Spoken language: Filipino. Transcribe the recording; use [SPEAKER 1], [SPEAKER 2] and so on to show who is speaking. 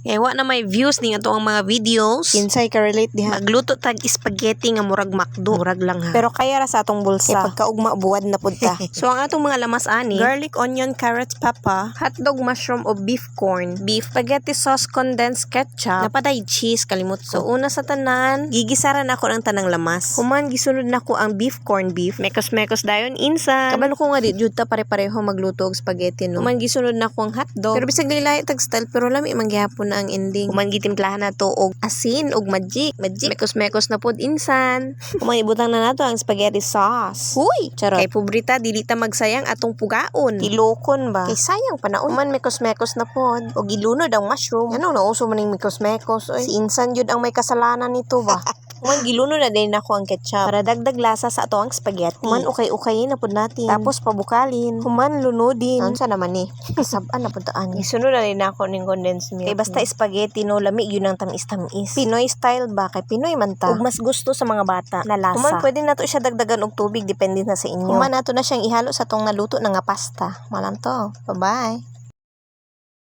[SPEAKER 1] Kaya wa na may views ni ato ang mga videos.
[SPEAKER 2] Kinsay ka relate diha.
[SPEAKER 1] Magluto tag spaghetti nga murag McDo. Murag lang ha.
[SPEAKER 2] Pero kaya ra sa atong bulsa.
[SPEAKER 1] Kaya
[SPEAKER 2] Pagkaugma buwad na pud ta.
[SPEAKER 1] So ang atong mga lamas ani,
[SPEAKER 2] Garlic, onion, carrots, papa,
[SPEAKER 1] hotdog, mushroom o beef corn, beef, spaghetti sauce, condensed ketchup, napaday cheese, kalimot ko. So una sa tanan, gigisaran ako ng tanang lamas. Human gisunod nako ang beef corn beef. Mekos dayon insan. Kabalo ko nga di jud ta pare-pareho magluto og spaghetti no. Human gisunod nako ang hotdog. Pero bisag dili tag style pero lami man gyapon na ang ending. Human gitimplahan na to og asin og magic. Mekos na pod insan. Human ibutang na nato ang spaghetti sauce. Huy, charot. Kay pobrita dili ta magsayang atong pugaon.
[SPEAKER 2] tilokon ba?
[SPEAKER 1] Kay sayang panaon.
[SPEAKER 2] Man mekos na pod.
[SPEAKER 1] O gilunod ang mushroom.
[SPEAKER 2] Ano nauso man ning mekos.
[SPEAKER 1] Si insan jud ang may kasalanan nito ba?
[SPEAKER 2] Man gilunod na din ako ang ketchup.
[SPEAKER 1] Para dagdag lasa sa ato ang spaghetti.
[SPEAKER 2] Human ukay-ukayin na pod natin.
[SPEAKER 1] Tapos pabukalin.
[SPEAKER 2] Human lunodin.
[SPEAKER 1] Unsa naman ni? Sabaan na pud taan.
[SPEAKER 2] Gisunod na din ako ning condensed milk.
[SPEAKER 1] Kay basta spaghetti no lami yun ang tamis-tamis.
[SPEAKER 2] Pinoy style ba? Kay Pinoy man ta.
[SPEAKER 1] Ug mas gusto sa mga bata na lasa.
[SPEAKER 2] Human pwede nato siya dagdagan og tubig depende na sa inyo.
[SPEAKER 1] Human nato na siyang ihalo sa tong naluto na nga pasta. Malang to. Bye-bye.